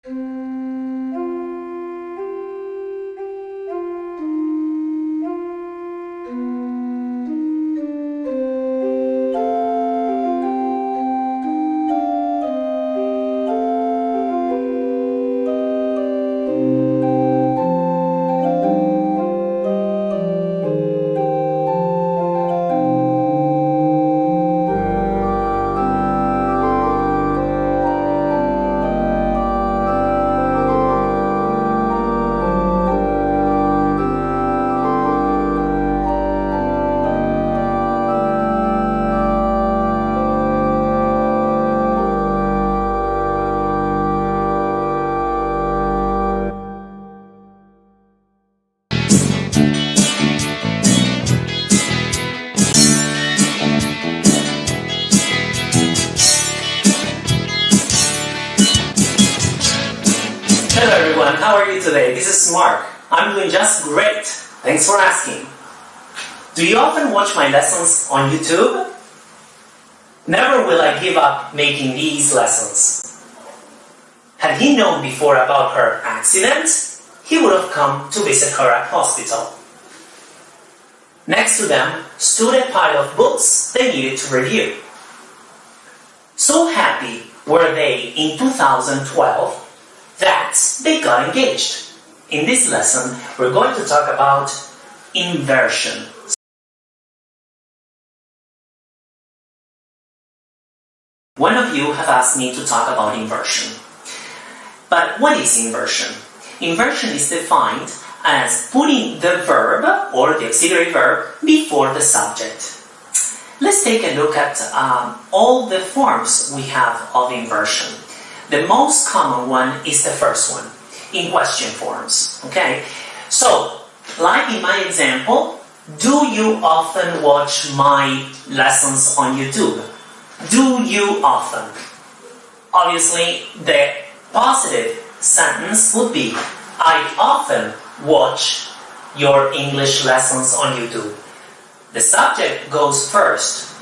Hello everyone, how are you today? This is Mark. I'm doing just great. Thanks for asking. Do you often watch my lessons on YouTube? Never will I give up making these lessons. Had he known before about her accident, he would have come to visit her at hospital. Next to them stood a pile of books they needed to review. So happy were they in 2012 that they got engaged. In this lesson, we're going to talk about inversion. One of you have asked me to talk about inversion. But what is inversion? Inversion is defined as putting the verb or the auxiliary verb before the subject. Let's take a look at all the forms we have of inversion. The most common one is the first one, in question forms. Okay? So, like in my example, do you often watch my lessons on YouTube? Do you often? Obviously, the positive sentence would be, I often watch your English lessons on YouTube. The subject goes first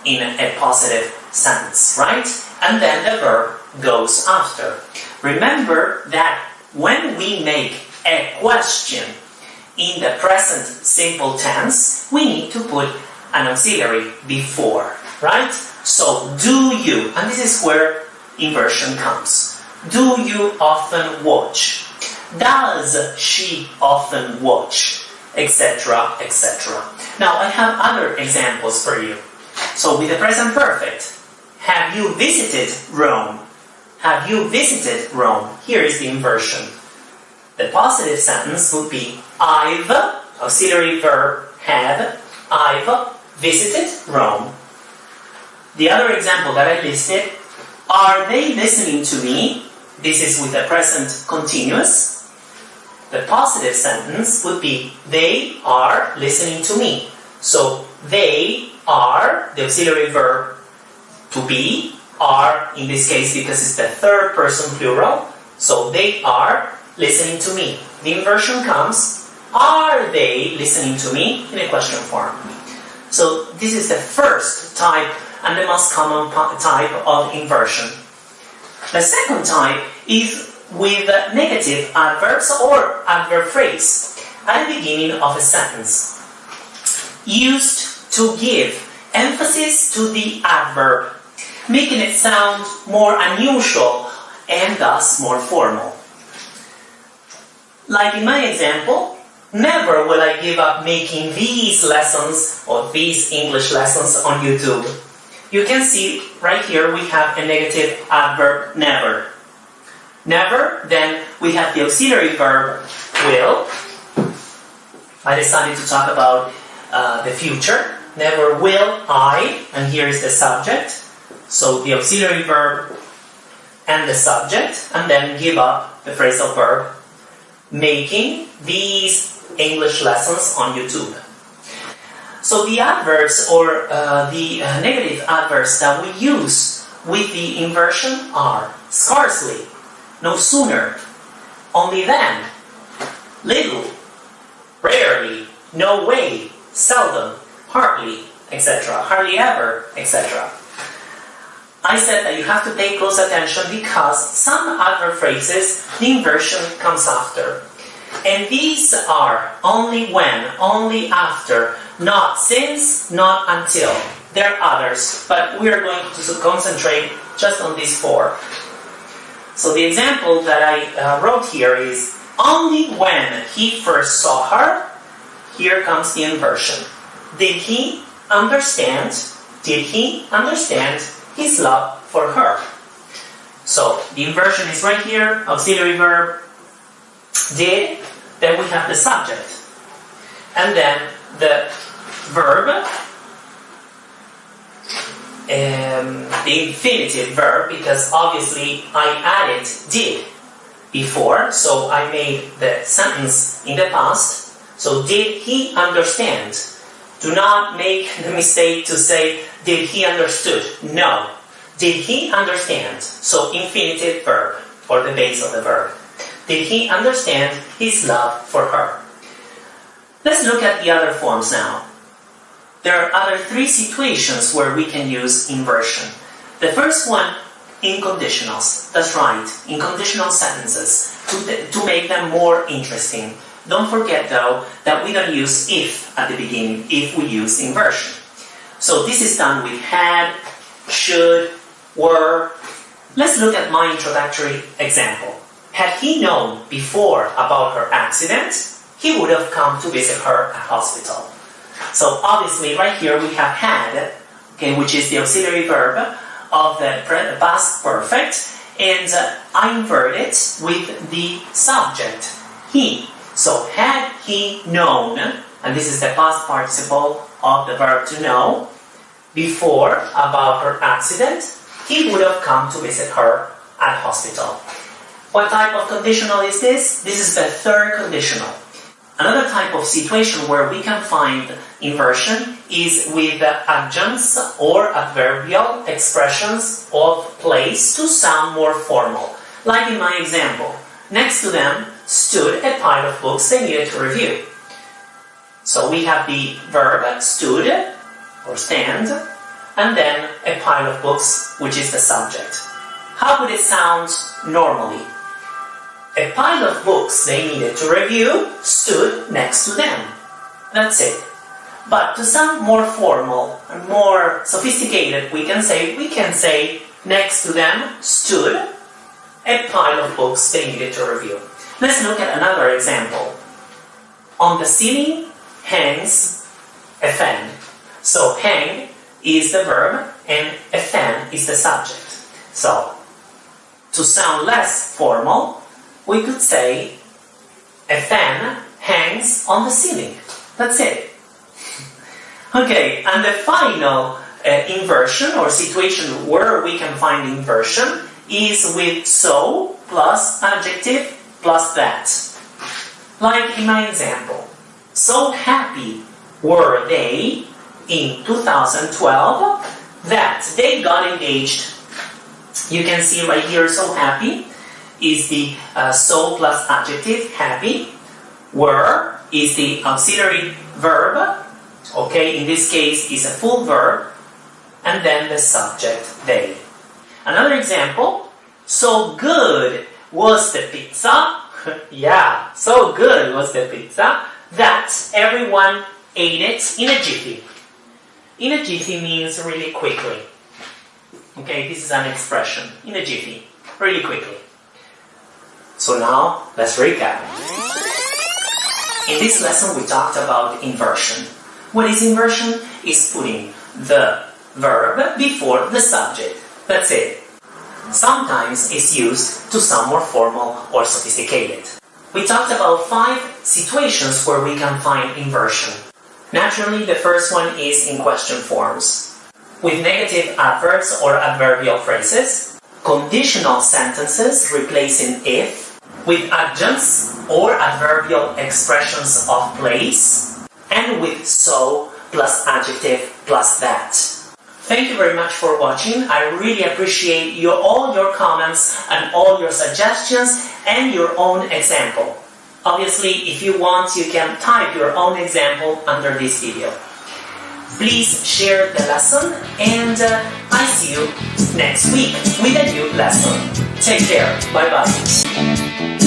in a positive sentence, right? And then the verb goes after. Remember that when we make a question in the present simple tense, we need to put an auxiliary before, right? So, do you, and this is where inversion comes. Do you often watch? Does she often watch? Etc., etc. Now, I have other examples for you. So, with the present perfect, have you visited Rome? Have you visited Rome? Here is the inversion. The positive sentence would be I've, auxiliary verb have, I've visited Rome. The other example that I listed, are they listening to me? This is with the present continuous. The positive sentence would be they are listening to me. So they are, the auxiliary verb to be, are in this case because it's the third person plural. So they are listening to me. The inversion comes, are they listening to me, in a question form. So this is the first type and the most common type of inversion. The second type is with negative adverbs or adverb phrase at the beginning of a sentence, used to give emphasis to the adverb, making it sound more unusual and thus more formal. Like in my example, never will I give up making these lessons or these English lessons on YouTube. You can see right here we have a negative adverb never. Never, then we have the auxiliary verb will. I decided to talk about the future. Never will I, and here is the subject. So the auxiliary verb and the subject, and then give up the phrasal verb, making these English lessons on YouTube. So the adverbs or the negative adverbs that we use with the inversion are scarcely, no sooner, only then, little, rarely, no way, seldom, hardly, etc., hardly ever, etc. I said that you have to pay close attention because some adverb phrases, the inversion comes after. And these are only when, only after, not since, not until. There are others, but we are going to concentrate just on these four. So the example that I wrote here is, only when he first saw her, here comes the inversion. Did he understand? Did he understand his love for her? So the inversion is right here, auxiliary verb, did, then we have the subject. And then the verb, the infinitive verb, because obviously I added did before, so I made the sentence in the past. So did he understand? Do not make the mistake to say, did he understood? No. Did he understand? So infinitive verb, or the base of the verb. Did he understand his love for her? Let's look at the other forms now. There are other three situations where we can use inversion. The first one, in conditionals. That's right, in conditional sentences, to make them more interesting. Don't forget, though, that we don't use if at the beginning if we use inversion. So this is done with had, should, were. Let's look at my introductory example. Had he known before about her accident, he would have come to visit her at hospital. So obviously right here we have had, okay, which is the auxiliary verb of the past perfect, and I invert it with the subject, he. So had he known, and this is the past participle of the verb to know, before about her accident, he would have come to visit her at hospital. What type of conditional is this? This is the third conditional. Another type of situation where we can find inversion is with adjuncts or adverbial expressions of place to sound more formal. Like in my example, next to them stood a pile of books they needed to review. So we have the verb stood or stand, and then a pile of books, which is the subject. How would it sound normally? A pile of books they needed to review stood next to them. That's it. But to sound more formal and more sophisticated, we can say next to them stood a pile of books they needed to review. Let's look at another example. On the ceiling hangs a fan. So hang is the verb and a fan is the subject. So to sound less formal, we could say a fan hangs on the ceiling. That's it. Okay, and the final inversion or situation where we can find inversion is with so plus adjective plus that. Like in my example, so happy were they in 2012 that they got engaged. You can see right here, so happy is the so plus adjective, happy. Were is the auxiliary verb. Okay, in this case is a full verb. And then the subject, they. Another example, so good was the pizza. Yeah, so good was the pizza that everyone ate it in a jiffy. In a jiffy means really quickly. Okay, this is an expression, in a jiffy, really quickly. So now, let's recap. In this lesson we talked about inversion. What is inversion? It's putting the verb before the subject. That's it. Sometimes it's used to sound more formal or sophisticated. We talked about 5 situations where we can find inversion. Naturally, the first one is in question forms. With negative adverbs or adverbial phrases, conditional sentences replacing if, with adjuncts or adverbial expressions of place, and with so plus adjective plus that. Thank you very much for watching. I really appreciate all your comments and all your suggestions and your own example. Obviously, if you want, you can type your own example under this video. Please share the lesson, and I see you next week with a new lesson. Take care. Bye-bye.